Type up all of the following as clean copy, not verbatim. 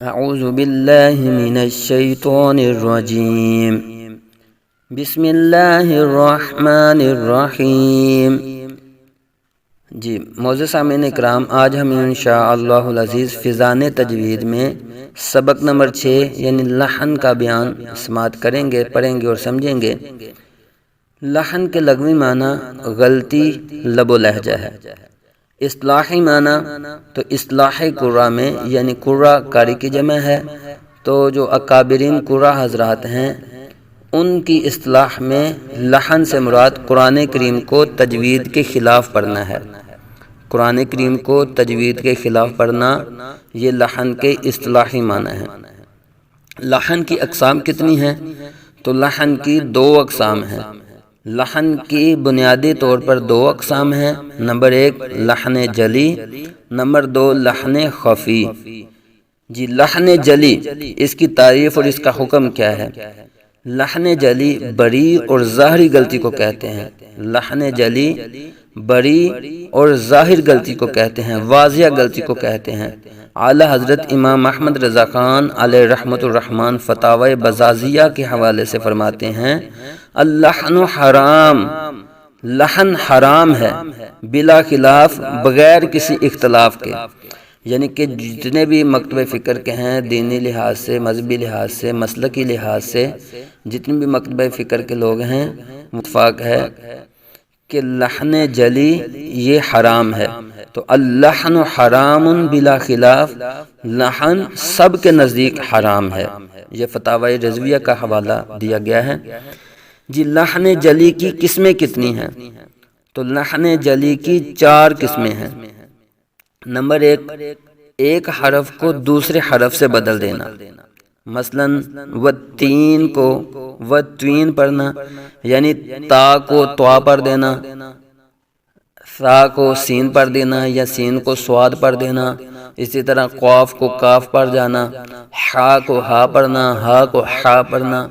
اعوذ باللہ من الشیطان الرجیم بسم اللہ الرحمن الرحیم۔ جی معزز سامعین اکرام، آج ہم انشاءاللہ العزیز فیضان تجوید میں سبق نمبر 6 یعنی لحن کا بیان سماعت کریں گے، پڑھیں گے اور سمجھیں گے۔ لحن کے لغوی معنی غلطی، لب و لہجہ ہے۔ اصطلاحی معنی تو اصطلاحی قراء میں یعنی قراء قاری کی جمع ہے، تو جو اکابرین قراء حضرات ہیں ان کی اصطلاح میں لحن سے مراد قرآن کریم کو تجوید کے خلاف پڑھنا ہے۔ قرآن کریم کو تجوید کے خلاف پڑھنا یہ لحن کے اصطلاحی معنی ہے۔ لحن کی اقسام کتنی ہیں؟ تو لحن کی 2 اقسام ہیں۔ لحن کی بنیادی طور پر 2 اقسام ہیں۔ نمبر 1 لحن جلی، نمبر 2 لحن خفی۔ جی لحن جلی، اس کی تعریف اور اس کا حکم کیا ہے؟ لحن جلی بری اور ظاہری غلطی کو کہتے ہیں۔ لحن جلی بری اور ظاہر غلطی کو کہتے ہیں، واضح غلطی کو کہتے ہیں۔ اعلیٰ حضرت امام احمد رضا خان علیہ رحمت الرحمن فتاوی بزازیہ کے حوالے سے فرماتے ہیں اللحن حرام، لحن حرام ہے بلا خلاف، بغیر کسی اختلاف کے۔ یعنی کہ جتنے بھی مکتب فکر کے ہیں، دینی لحاظ سے، مذہبی لحاظ سے، مسلکی لحاظ سے جتنے بھی مکتب فکر کے لوگ ہیں متفق ہے کہ لحن جلی یہ حرام ہے۔ تو اللحن حرام بلا خلاف، لحن سب کے نزدیک حرام ہے۔ یہ فتاوی رضویہ کا حوالہ دیا گیا ہے۔ جی لحن جلی کی قسمیں کتنی ہیں؟ تو لحن جلی کی 4 قسمیں ہیں۔ نمبر 1 ایک حرف کو دوسرے حرف سے بدل دینا، مثلا والتین کو والتوین پڑھنا، یعنی تا کو طوا پڑھ دینا، ثا کو سین پڑھ دینا یا سین کو صاد پڑھ دینا، اسی طرح قاف کو کاف پڑھ جانا، حا کو ہا پڑھنا، ہا کو حا پڑھنا۔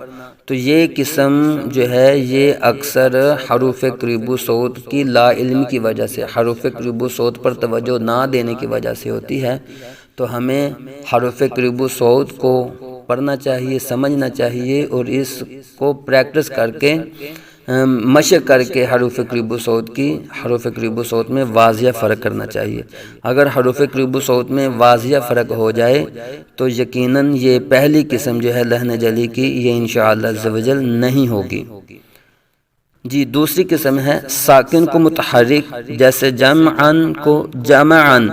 تو یہ قسم جو ہے یہ اکثر حروف قریب و صوت کی لا علم کی وجہ سے، حروف قریب و صوت پر توجہ نہ دینے کی وجہ سے ہوتی ہے۔ تو ہمیں حروف قریب و صوت کو پڑھنا چاہیے، سمجھنا چاہیے اور اس کو پریکٹس کر کے، مشق کر کے حروف قریب و صوت کی، حروف قریب و صوت میں واضح فرق کرنا چاہیے۔ اگر حروف قریب و صوت میں واضح فرق ہو جائے تو یقیناً یہ پہلی قسم جو ہے لحن جلی کی یہ انشاءاللہ عز و جل نہیں ہوگی۔ جی دوسری قسم ہے ساکن کو متحرک، جیسے جمعن کو جمعن،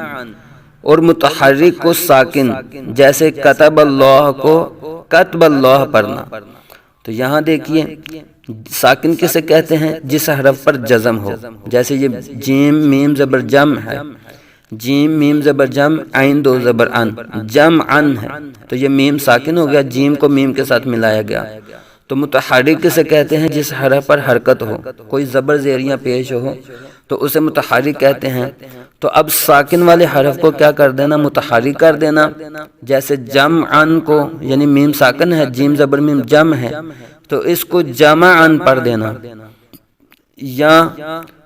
اور متحرک کو ساکن، جیسے کتب اللہ کو کتب اللہ پڑھنا۔ تو یہاں دیکھیے ساکن کسے کہتے ہیں؟ جس حرف پر جزم ہو، جیسے یہ جیم میم زبر جم ہے، جیم میم زبر جم، عین 2 زبر ان، جم ان ہے، تو یہ میم ساکن ہو گیا، جیم کو میم کے ساتھ ملایا گیا۔ تو متحرک کسے کہتے ہیں؟ جس حرف پر حرکت ہو، کوئی زبر زیریاں پیش ہو تو اسے متحرک کہتے ہیں۔ تو اب ساکن والے حرف کو کیا کر دینا؟ متحرک کر دینا، جیسے جم ان کو، یعنی میم ساکن ہے، جیم زبر میم جم ہے، تو اس کو جمعن پڑھ دینا۔ یا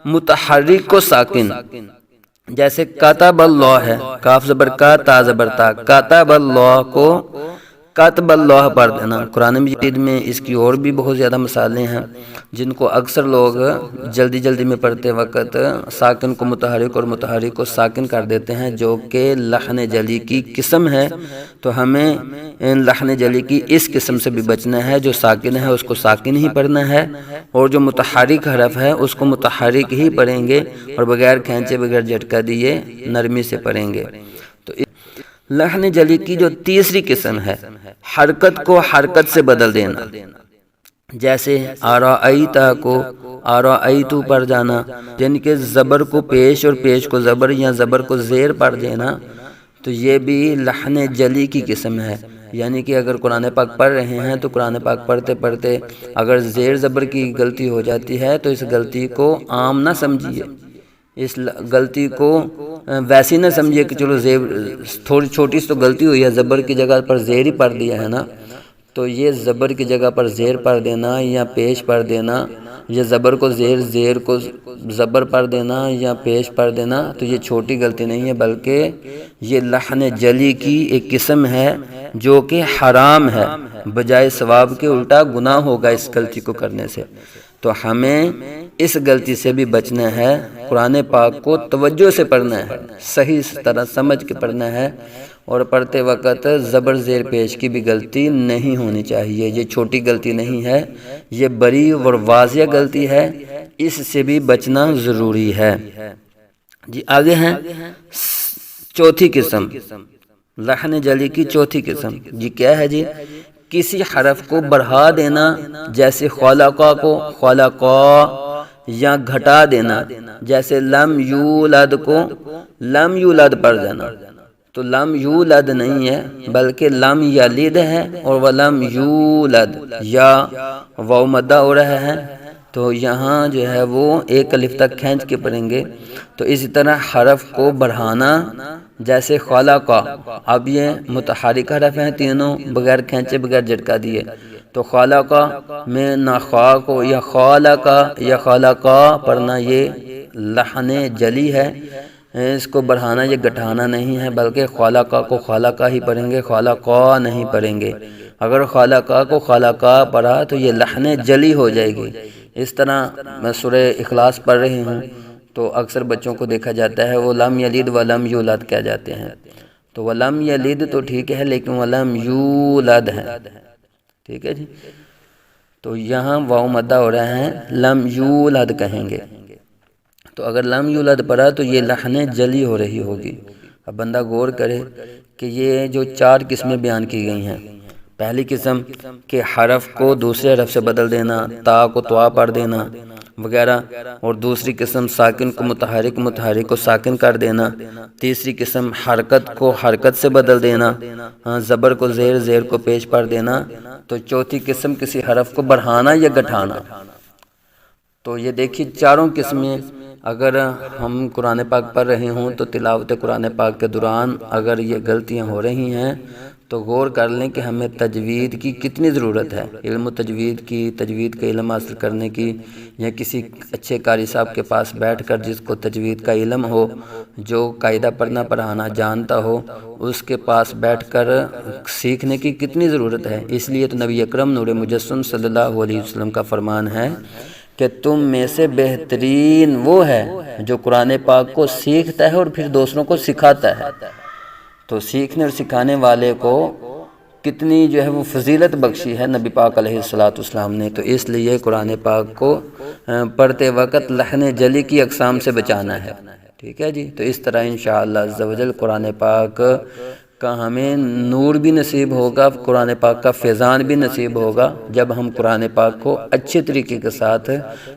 متحرک کو ساکن، جیسے کتب اللہ ہے، کاف زبر کا، تا زبر تا، کتب اللہ کو کتب اللہ پڑھ دینا۔ قرآن مجید میں اس کی اور بھی بہت زیادہ مثالیں ہیں جن کو اکثر لوگ جلدی جلدی میں پڑھتے وقت ساکن کو متحرک اور متحرک کو ساکن کر دیتے ہیں، جو کہ لحن جلی کی قسم ہے۔ تو ہمیں لحن جلی کی اس قسم سے بھی بچنا ہے، جو ساکن ہے اس کو ساکن ہی پڑھنا ہے، اور جو متحرک حرف ہے اس کو متحرک ہی پڑھیں گے اور بغیر کھینچے، بغیر جھٹکا دیے نرمی سے پڑھیں گے۔ تو لحن جلی کی جو تیسری قسم ہے حرکت کو حرکت سے بدل دینا، جیسے آرائیتا کو آرائیتو پڑھ جانا، یعنی کہ زبر کو پیش اور پیش کو زبر یا زبر کو زیر پڑھ دینا۔ تو یہ بھی لحن جلی کی قسم ہے، یعنی کہ اگر قرآن پاک پڑھ رہے ہیں تو قرآن پاک پڑھتے پڑھتے اگر زیر زبر کی غلطی ہو جاتی ہے تو اس غلطی کو عام نہ سمجھیے، اس غلطی کو ویسی نہ سمجھیے کہ چلو زیر تھوڑی چھوٹی سی تو غلطی ہوئی ہے، زبر کی جگہ پر زیر ہی پڑھ دیا ہے نا، تو یہ زبر کی جگہ پر زیر پڑھ دینا یا پیش پڑھ دینا یا زبر کو زیر کو زبر پر دینا یا پیش پر دینا، تو یہ چھوٹی غلطی نہیں ہے، بلکہ یہ لحن جلی کی ایک قسم ہے جو کہ حرام ہے، بجائے ثواب کے الٹا گناہ ہوگا اس غلطی کو کرنے سے۔ تو ہمیں اس غلطی سے بھی بچنا ہے، قرآن پاک کو توجہ سے پڑھنا ہے، صحیح طرح سمجھ کے پڑھنا ہے، اور پڑھتے وقت زبر زیر پیش کی بھی غلطی نہیں ہونی چاہیے۔ یہ چھوٹی غلطی نہیں ہے، یہ بڑی اور واضح غلطی ہے، اس سے بھی بچنا ضروری ہے۔ جی آگے ہیں چوتھی قسم، لحن جلی کی چوتھی قسم، جی کیا ہے جی؟ کسی حرف کو بڑھا دینا، جیسے خلقہ کو خلقا، یا گھٹا دینا، جیسے لم یولد کو لم یولد پڑھ دینا۔ تو لم یولد نہیں ہے، بلکہ لم یلد ہے، اور ولم یولد، یا واو مدہ ہو رہا ہے، تو یہاں جو ہے وہ ایک الف تک کھینچ کے پڑھیں گے۔ تو اسی طرح حرف کو بڑھانا، جیسے خلقہ، اب یہ متحرک حرف ہیں تینوں، بغیر کھینچے بغیر جھٹکا دیے، تو خلقہ میں نہ خا کو یا خالقہ یا خلقہ پڑھنا یہ لحن جلی ہے، اس کو بڑھانا یا گٹھانا نہیں ہے، بلکہ خلقہ کو خلقہ ہی پڑھیں گے، خلقہ نہیں پڑھیں گے۔ اگر خلقہ کو خلقہ پڑھا تو یہ لحن جلی ہو جائے گی۔ اس طرح میں سورہ اخلاص پڑھ رہی ہوں تو اکثر بچوں کو دیکھا جاتا ہے وہ لم یلد ولم یولد کہہ جاتے ہیں، تو ولم یلد تو ٹھیک ہے، لیکن ولم یولد ہے، ٹھیک ہے جی؟ تو یہاں واو مدہ ہو رہا ہے، لم یولد کہیں گے۔ تو اگر لم یولد پڑھا تو یہ لحن جلی ہو رہی ہوگی۔ اب بندہ غور کرے کہ یہ جو چار قسمیں بیان کی گئی ہیں، پہلی قسم کہ حرف کو دوسرے حرف سے بدل دینا، تا کو توا پڑھ دینا وغیرہ، اور دوسری قسم ساکن کو متحرک، متحرک کو ساکن کر دینا، تیسری قسم حرکت کو حرکت سے بدل دینا، زبر کو زیر، زیر کو پیش پڑھ دینا، تو چوتھی قسم کسی حرف کو بڑھانا یا گٹھانا۔ تو یہ دیکھیے چاروں قسمیں، اگر ہم قرآن پاک پڑھ رہے ہوں تو تلاوت قرآن پاک کے دوران اگر یہ غلطیاں ہو رہی ہیں تو غور کر لیں کہ ہمیں تجوید کی کتنی ضرورت ہے، علم و تجوید کی، تجوید کا علم حاصل کرنے کی، یا کسی اچھے قاری صاحب کے پاس بیٹھ کر جس کو تجوید کا علم ہو، جو قاعدہ پڑھنا پڑھانا جانتا ہو، اس کے پاس بیٹھ کر سیکھنے کی کتنی ضرورت ہے۔ اس لیے تو نبی اکرم نور مجسم صلی اللہ علیہ وسلم کا فرمان ہے کہ تم میں سے بہترین وہ ہے جو قرآن پاک کو سیکھتا ہے اور پھر دوسروں کو سکھاتا ہے۔ تو سیکھنے اور سکھانے والے کو کتنی جو ہے وہ فضیلت بخشی ہے نبی پاک علیہ السلام نے۔ تو اس لیے قرآن پاک کو پڑھتے وقت لحن جلی کی اقسام سے بچانا ہے، ٹھیک ہے جی؟ تو اس طرح انشاءاللہ عز و جل قرآن پاک کا ہمیں نور بھی نصیب ہوگا، قرآن پاک کا فیضان بھی نصیب ہوگا، جب ہم قرآن پاک کو اچھے طریقے کے ساتھ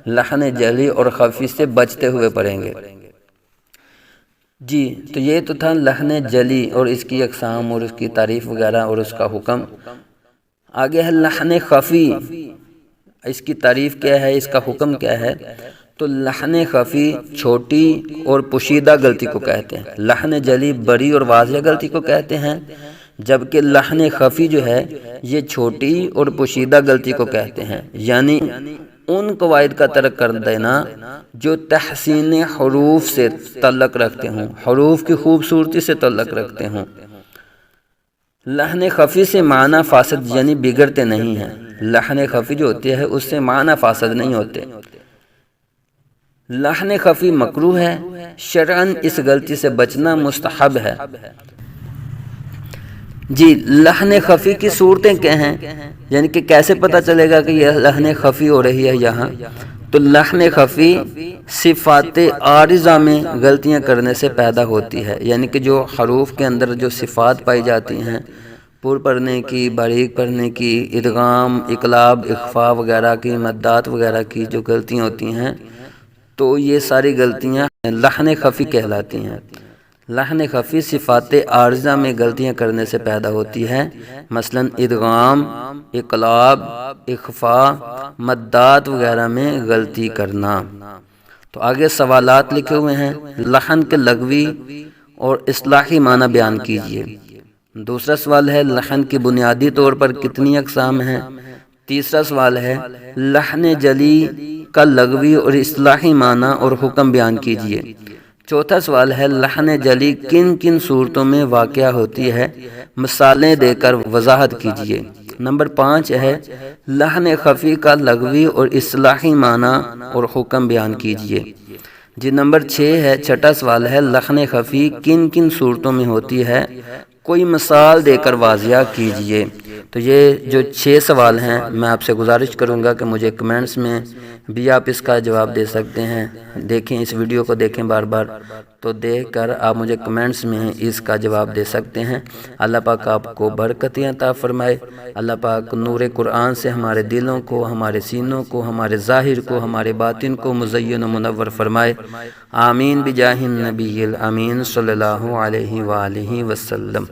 لحن جلی اور خفی سے بچتے ہوئے پڑھیں گے۔ جی تو یہ تو تھا لحن جلی اور اس کی اقسام اور اس کی تعریف وغیرہ اور اس کا حکم۔ آگے ہے لحن خفی، اس کی تعریف کیا ہے، اس کا حکم کیا ہے؟ تو لحن خفی چھوٹی اور پوشیدہ غلطی کو کہتے ہیں، لحن جلی بڑی اور واضح غلطی کو کہتے ہیں، جبکہ لحن خفی جو ہے یہ چھوٹی اور پوشیدہ غلطی کو کہتے ہیں، یعنی ان قواعد کا ترک کر دینا جو تحسین حروف سے تعلق رکھتے ہوں، حروف کی خوبصورتی سے تعلق رکھتے ہوں۔ لحن خفی سے معنی فاسد یعنی بگڑتے نہیں ہیں، لحن خفی جو ہوتی ہے اس سے معنی فاسد نہیں ہوتے۔ لحن خفی مکروہ ہے، شرعاً اس غلطی سے بچنا مستحب ہے۔ جی لحن خفی کی صورتیں کیا ہیں، یعنی کہ کیسے پتہ چلے گا کہ یہ لحن خفی ہو رہی ہے یہاں؟ تو لحن خفی صفات عارضہ میں غلطیاں کرنے سے پیدا ہوتی ہے، یعنی کہ جو حروف کے اندر جو صفات پائی جاتی ہیں، پر پڑھنے کی، باریک پڑھنے کی، ادغام، اقلاب، اخفا وغیرہ کی، مدات وغیرہ کی جو غلطیاں ہوتی ہیں، تو یہ ساری غلطیاں لحن خفی کہلاتی ہیں۔ لحن خفی صفات عارضہ میں غلطیاں کرنے سے پیدا ہوتی ہے، مثلا ادغام، اقلاب، اخفا، مدات وغیرہ میں غلطی کرنا۔ تو آگے سوالات لکھے ہوئے ہیں، لحن کے لغوی اور اصطلاحی معنی بیان کیجیے۔ دوسرا سوال ہے لحن کی بنیادی طور پر کتنی اقسام ہیں؟ تیسرا سوال ہے لحن جلی کا لغوی اور اصطلاحی معنی اور حکم بیان کیجیے۔ چوتھا سوال ہے لحن جلی کن کن صورتوں میں واقع ہوتی ہے، مثالیں دے کر وضاحت کیجیے۔ نمبر 5 ہے لحن خفی کا لغوی اور اصطلاحی معنی اور حکم بیان کیجیے۔ جی نمبر 6 ہے، چھٹا سوال ہے لحن خفی کن کن صورتوں میں ہوتی ہے، کوئی مثال دے کر واضح کیجیے۔ تو یہ جو 6 سوال ہیں، میں آپ سے گزارش کروں گا کہ مجھے کمنٹس میں بھی آپ اس کا جواب دے سکتے ہیں۔ دیکھیں اس ویڈیو کو دیکھیں بار بار، تو دیکھ کر آپ مجھے کمنٹس میں اس کا جواب دے سکتے ہیں۔ اللہ پاک آپ کو برکتیں عطا فرمائے۔ اللہ پاک نور قرآن سے ہمارے دلوں کو، ہمارے سینوں کو، ہمارے ظاہر کو، ہمارے باطن کو مزین و منور فرمائے۔ آمین بجاہ النبی الامین صلی اللہ علیہ وآلہ وسلم۔